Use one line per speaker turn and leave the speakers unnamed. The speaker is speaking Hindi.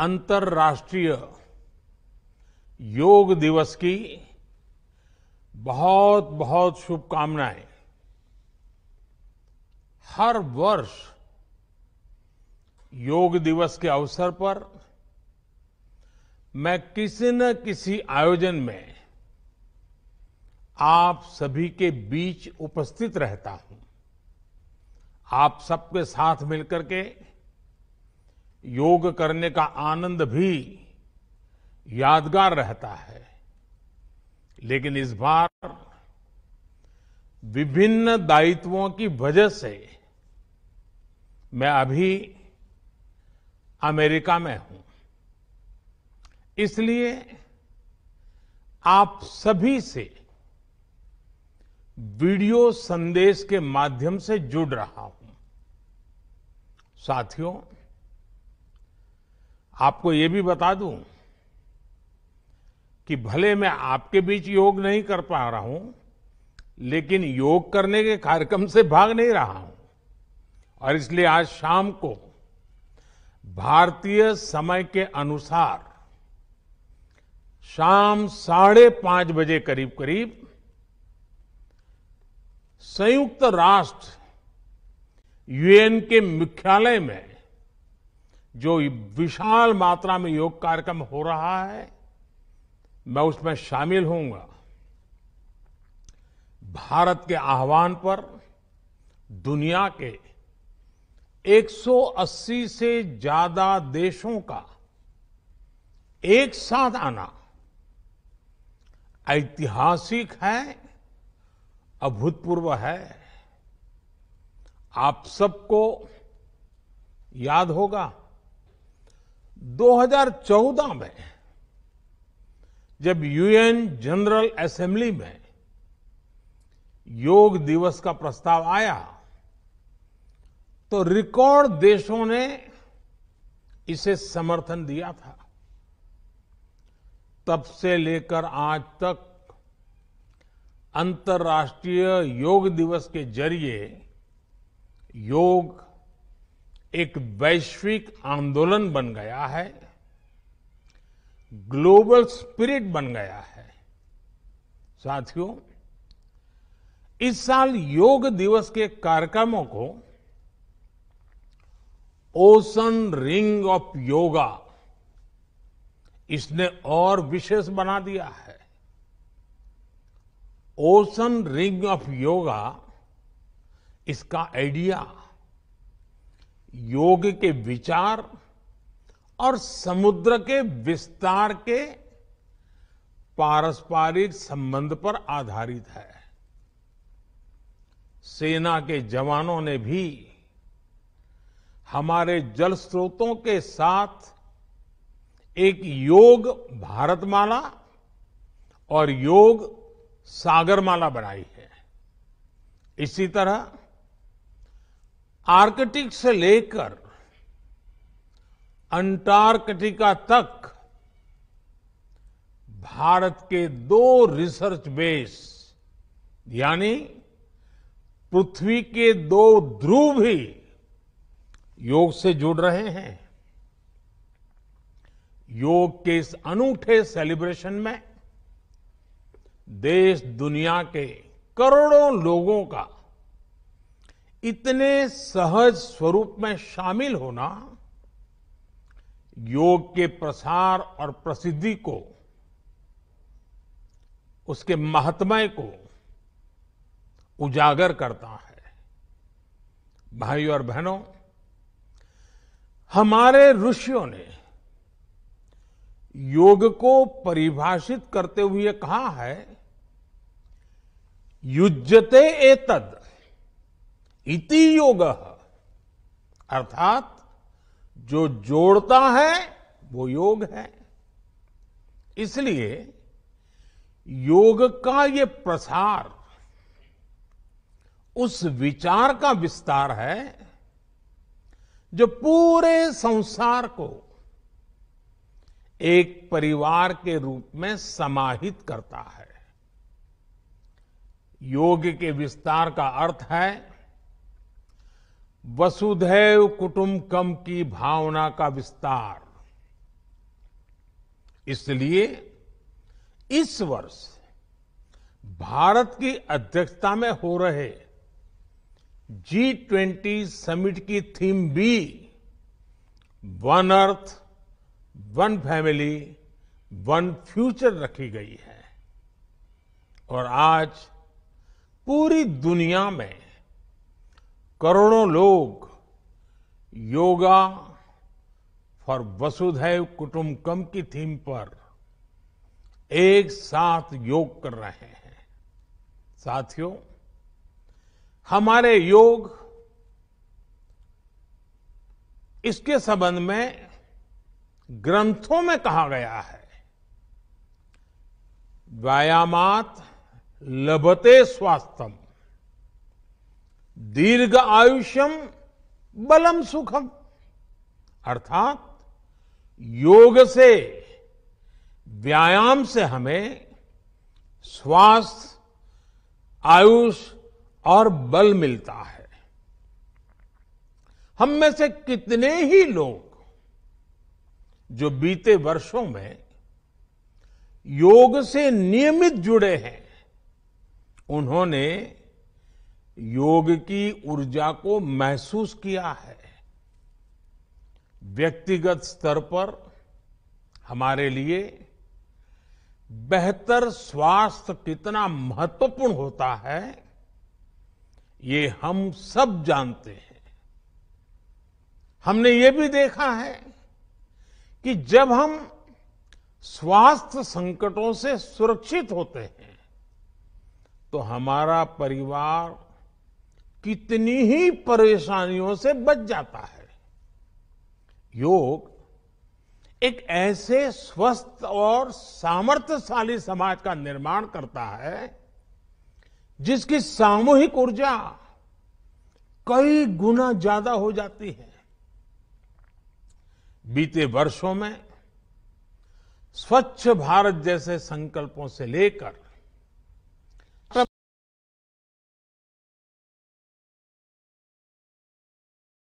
अंतर्राष्ट्रीय योग दिवस की बहुत बहुत शुभकामनाएं। हर वर्ष योग दिवस के अवसर पर मैं किसी न किसी आयोजन में आप सभी के बीच उपस्थित रहता हूं। आप सबके साथ मिलकर के योग करने का आनंद भी यादगार रहता है। लेकिन इस बार विभिन्न दायित्वों की वजह से मैं अभी अमेरिका में हूं। इसलिए आप सभी से वीडियो संदेश के माध्यम से जुड़ रहा हूं। साथियों, आपको ये भी बता दूं कि भले मैं आपके बीच योग नहीं कर पा रहा हूं, लेकिन योग करने के कार्यक्रम से भाग नहीं रहा हूं। और इसलिए आज शाम को भारतीय समय के अनुसार शाम 5:30 बजे करीब करीब संयुक्त राष्ट्र यूएन के मुख्यालय में जो विशाल मात्रा में योग कार्यक्रम हो रहा है, मैं उसमें शामिल होऊंगा। भारत के आह्वान पर दुनिया के 180 से ज्यादा देशों का एक साथ आना ऐतिहासिक है, अभूतपूर्व है। आप सबको याद होगा 2014 में जब यूएन जनरल असेंबली में योग दिवस का प्रस्ताव आया तो रिकॉर्ड देशों ने इसे समर्थन दिया था। तब से लेकर आज तक अंतर्राष्ट्रीय योग दिवस के जरिए योग एक वैश्विक आंदोलन बन गया है, ग्लोबल स्पिरिट बन गया है। साथियों, इस साल योग दिवस के कार्यक्रमों को ओशन रिंग ऑफ योगा इसने और विशेष बना दिया है। ओशन रिंग ऑफ योगा, इसका आइडिया योग के विचार और समुद्र के विस्तार के पारस्परिक संबंध पर आधारित है। सेना के जवानों ने भी हमारे जल स्रोतों के साथ एक योग भारतमाला और योग सागरमाला बनाई है। इसी तरह आर्कटिक से लेकर अंटार्कटिका तक भारत के 2 रिसर्च बेस यानी पृथ्वी के 2 ध्रुव भी योग से जुड़ रहे हैं। योग के इस अनूठे सेलिब्रेशन में देश दुनिया के करोड़ों लोगों का इतने सहज स्वरूप में शामिल होना योग के प्रसार और प्रसिद्धि को, उसके महात्म्य को उजागर करता है। भाइयों और बहनों, हमारे ऋषियों ने योग को परिभाषित करते हुए कहा है, युज्यते एतद इति योगः, अर्थात जो जोड़ता है वो योग है। इसलिए योग का ये प्रसार उस विचार का विस्तार है जो पूरे संसार को एक परिवार के रूप में समाहित करता है। योग के विस्तार का अर्थ है वसुधैव कुटुंबकम की भावना का विस्तार। इसलिए इस वर्ष भारत की अध्यक्षता में हो रहे G20 समिट की थीम भी one earth, one family, one future रखी गई है। और आज पूरी दुनिया में करोड़ों लोग योगा फॉर वसुधैव कुटुंबकम की थीम पर एक साथ योग कर रहे हैं। साथियों, हमारे योग इसके संबंध में ग्रंथों में कहा गया है, व्यायामात लभते स्वास्थ्यम, दीर्घ आयुष्यम बलम सुखम। अर्थात योग से, व्यायाम से हमें स्वास्थ्य, आयुष और बल मिलता है। हम में से कितने ही लोग जो बीते वर्षों में योग से नियमित जुड़े हैं, उन्होंने योग की ऊर्जा को महसूस किया है। व्यक्तिगत स्तर पर हमारे लिए बेहतर स्वास्थ्य कितना महत्वपूर्ण होता है, ये हम सब जानते हैं। हमने ये भी देखा है कि जब हम स्वास्थ्य संकटों से सुरक्षित होते हैं, तो हमारा परिवार कितनी ही परेशानियों से बच जाता है। योग एक ऐसे स्वस्थ और सामर्थ्यशाली समाज का निर्माण करता है जिसकी सामूहिक ऊर्जा कई गुना ज्यादा हो जाती है। बीते वर्षों में स्वच्छ भारत जैसे संकल्पों से लेकर